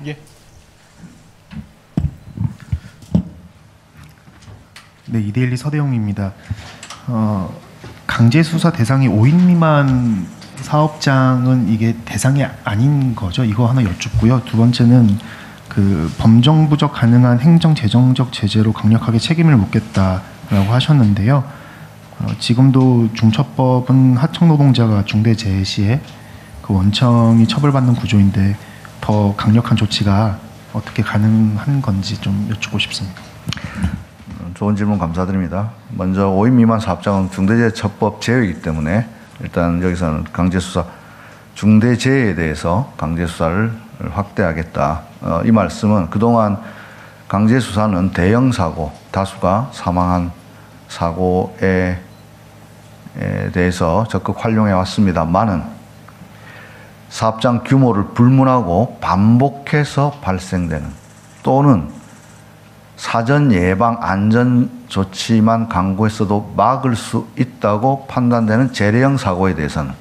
예. 네, 이데일리 서대영입니다. 강제 수사 대상이 5인 미만 사업장은 이게 대상이 아닌 거죠? 이거 하나 여쭙고요. 두 번째는 그 범정부적 가능한 행정 재정적 제재로 강력하게 책임을 묻겠다라고 하셨는데요. 지금도 중처법은 하청 노동자가 중대재해 시에 그 원청이 처벌받는 구조인데 더 강력한 조치가 어떻게 가능한 건지 좀 여쭙고 싶습니다. 좋은 질문 감사드립니다. 먼저 5인 미만 사업장은 중대재해처벌 제외이기 때문에 일단 여기서는 강제수사, 중대재해에 대해서 강제수사를 확대하겠다. 이 말씀은 그동안 강제수사는 대형 사고, 다수가 사망한 사고에 대해서 적극 활용해 왔습니다만은 사업장 규모를 불문하고 반복해서 발생되는 또는 사전 예방 안전 조치만 강구했어도 막을 수 있다고 판단되는 재래형 사고에 대해서는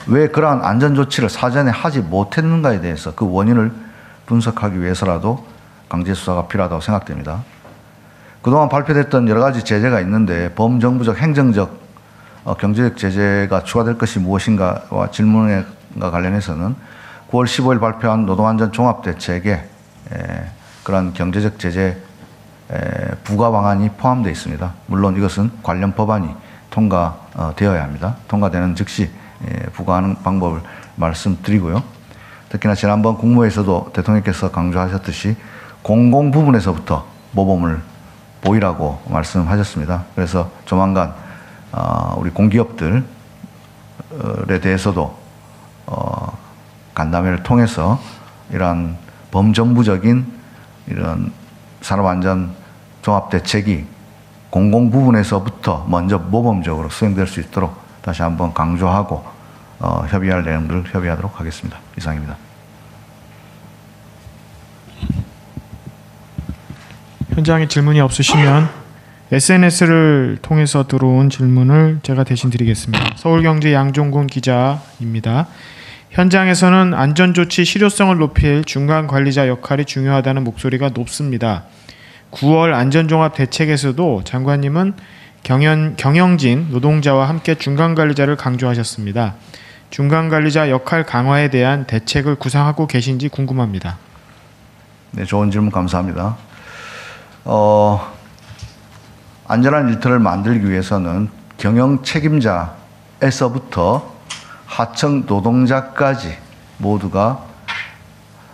왜 그러한 안전 조치를 사전에 하지 못했는가에 대해서 그 원인을 분석하기 위해서라도 강제 수사가 필요하다고 생각됩니다. 그동안 발표됐던 여러 가지 제재가 있는데 범정부적, 행정적, 경제적 제재가 추가될 것이 무엇인가와 질문과 관련해서는 9월 15일 발표한 노동안전 종합대책에 그런 경제적 제재 부과 방안이 포함되어 있습니다. 물론 이것은 관련 법안이 통과되어야 합니다. 통과되는 즉시 부과하는 방법을 말씀드리고요. 특히나 지난번 국무회에서도 대통령께서 강조하셨듯이 공공 부분에서부터 모범을 보이라고 말씀하셨습니다. 그래서 조만간 우리 공기업들에 대해서도 간담회를 통해서 이러한 범정부적인 이런 산업안전 종합대책이 공공 부분에서부터 먼저 모범적으로 수행될 수 있도록 다시 한번 강조하고 협의할 내용들을 협의하도록 하겠습니다. 이상입니다. 현장에 질문이 없으시면 SNS를 통해서 들어온 질문을 제가 대신 드리겠습니다. 서울경제 양종군 기자입니다. 현장에서는 안전조치 실효성을 높일 중간관리자 역할이 중요하다는 목소리가 높습니다. 9월 안전종합대책에서도 장관님은 경영진 노동자와 함께 중간관리자를 강조하셨습니다. 중간관리자 역할 강화에 대한 대책을 구상하고 계신지 궁금합니다. 네, 좋은 질문 감사합니다. 안전한 일터를 만들기 위해서는 경영 책임자에서부터 하청 노동자까지 모두가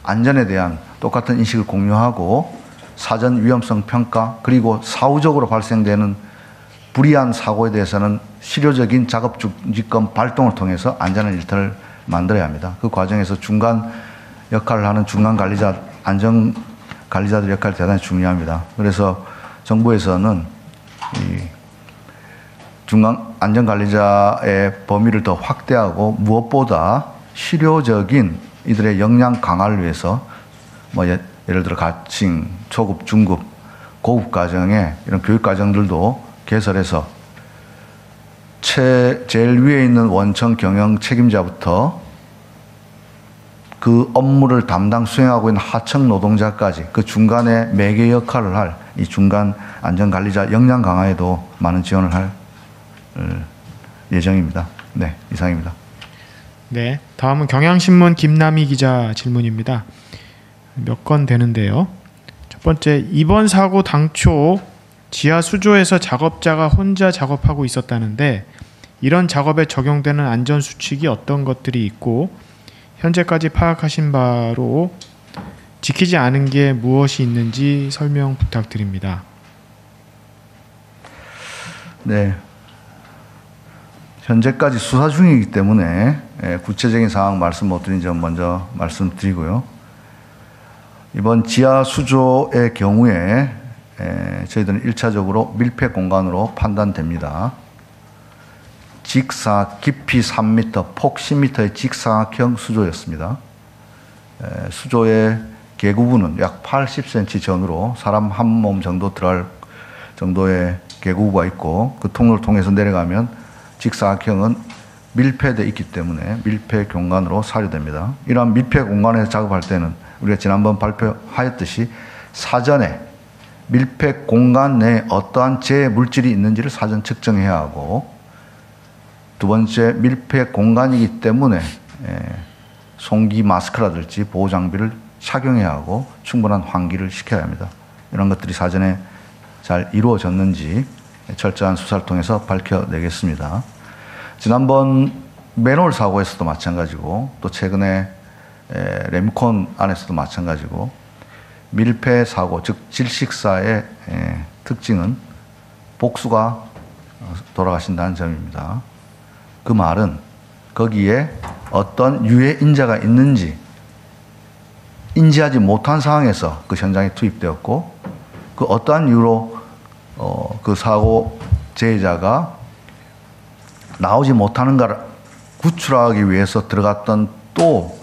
안전에 대한 똑같은 인식을 공유하고 사전 위험성 평가 그리고 사후적으로 발생되는 불이한 사고에 대해서는 실효적인 작업 중지권 발동을 통해서 안전한 일터를 만들어야 합니다. 그 과정에서 중간 역할을 하는 중간 관리자, 안전 관리자들 역할이 대단히 중요합니다. 그래서 정부에서는 이 중간 안전 관리자의 범위를 더 확대하고 무엇보다 실효적인 이들의 역량 강화를 위해서 예를 들어 가칭, 초급, 중급, 고급 과정에 이런 교육 과정들도 개설해서 제일 위에 있는 원청 경영 책임자부터 그 업무를 담당 수행하고 있는 하청 노동자까지 그 중간에 매개 역할을 할 이 중간 안전관리자 역량 강화에도 많은 지원을 할 예정입니다. 네, 이상입니다. 네, 다음은 경향신문 김남희 기자 질문입니다. 몇 건 되는데요. 첫 번째, 이번 사고 당초 지하 수조에서 작업자가 혼자 작업하고 있었다는데 이런 작업에 적용되는 안전수칙이 어떤 것들이 있고 현재까지 파악하신 바로 지키지 않은 게 무엇이 있는지 설명 부탁드립니다. 네, 현재까지 수사 중이기 때문에 구체적인 상황 말씀 못 드린 점 먼저 말씀드리고요. 이번 지하 수조의 경우에 저희들은 1차적으로 밀폐 공간으로 판단됩니다. 직사 깊이 3m, 폭 10m의 직사각형 수조였습니다. 수조의 계구부는 약 80cm 전후로 사람 한 몸 정도 들어갈 정도의 계구부가 있고 그 통로를 통해서 내려가면 직사각형은 밀폐되어 있기 때문에 밀폐 공간으로 사료됩니다. 이러한 밀폐 공간에서 작업할 때는 우리가 지난번 발표하였듯이 사전에 밀폐 공간 내에 어떠한 재해 물질이 있는지를 사전 측정해야 하고, 두 번째, 밀폐 공간이기 때문에 송기 마스크라든지 보호 장비를 착용해야 하고 충분한 환기를 시켜야 합니다. 이런 것들이 사전에 잘 이루어졌는지 철저한 수사를 통해서 밝혀내겠습니다. 지난번 맨홀 사고에서도 마찬가지고, 또 최근에 램콘 안에서도 마찬가지고, 밀폐 사고, 즉 질식사의 특징은 복수가 돌아가신다는 점입니다. 그 말은 거기에 어떤 유해 인자가 있는지 인지하지 못한 상황에서 그 현장에 투입되었고, 그 어떠한 이유로 그 사고 재해자가 나오지 못하는가를 구출하기 위해서 들어갔던 또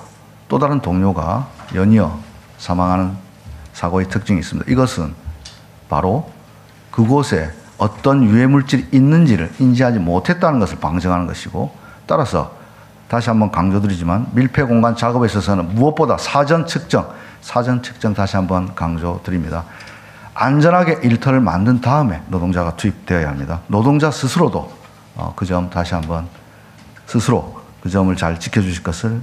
다른 동료가 연이어 사망하는 사고의 특징이 있습니다. 이것은 바로 그곳에 어떤 유해 물질이 있는지를 인지하지 못했다는 것을 방증하는 것이고, 따라서 다시 한번 강조드리지만 밀폐 공간 작업에 있어서는 무엇보다 사전 측정 다시 한번 강조드립니다. 안전하게 일터를 만든 다음에 노동자가 투입되어야 합니다. 노동자 스스로도 그 점 다시 한번 스스로 그 점을 잘 지켜주실 것을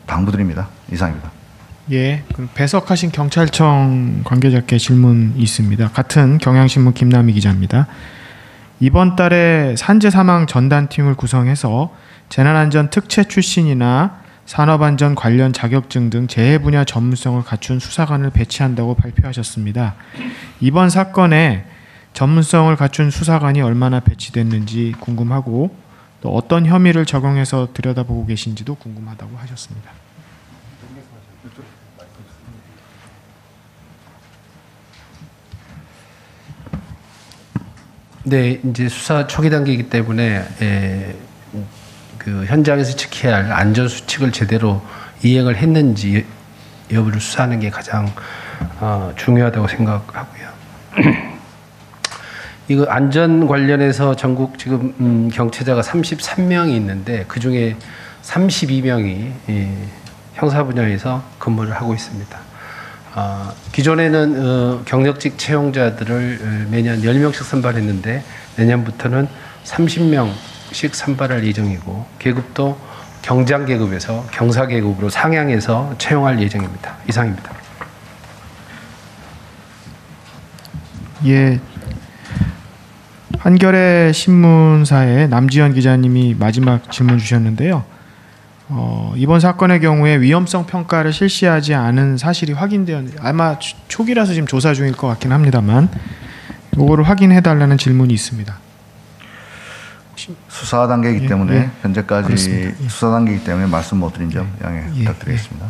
당부드립니다. 이상입니다. 예, 그럼 배석하신 경찰청 관계자께 질문 있습니다. 같은 경향신문 김남희 기자입니다. 이번 달에 산재 사망 전담팀을 구성해서 재난안전 특채 출신이나 산업안전 관련 자격증 등 재해 분야 전문성을 갖춘 수사관을 배치한다고 발표하셨습니다. 이번 사건에 전문성을 갖춘 수사관이 얼마나 배치됐는지 궁금하고, 또 어떤 혐의를 적용해서 들여다보고 계신지도 궁금하다고 하셨습니다. 네, 이제 수사 초기 단계이기 때문에 그 현장에서 지켜야 할 안전 수칙을 제대로 이행을 했는지 여부를 수사하는 게 가장 중요하다고 생각하고요. 이거 안전 관련해서 전국 지금 경체자가 33명이 있는데 그 중에 32명이 형사 분야에서 근무를 하고 있습니다. 기존에는 경력직 채용자들을 매년 10명씩 선발했는데 내년부터는 30명씩 선발할 예정이고, 계급도 경장 계급에서 경사 계급으로 상향해서 채용할 예정입니다. 이상입니다. 예, 한겨레 신문사의 남지현 기자님이 마지막 질문 주셨는데요. 이번 사건의 경우에 위험성 평가를 실시하지 않은 사실이 확인되었는데, 아마 초기라서 지금 조사 중일 것 같긴 합니다만 이거를 확인해 달라는 질문이 있습니다. 수사 단계이기 때문에 예, 현재까지 그렇습니다. 예. 수사 단계이기 때문에 말씀 못 드린 점 양해 부탁드리겠습니다.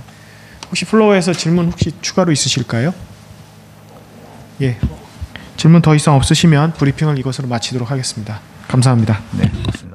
혹시 플로어에서 질문 혹시 추가로 있으실까요? 예, 질문 더 이상 없으시면 브리핑을 이것으로 마치도록 하겠습니다. 감사합니다. 네, 고맙습니다.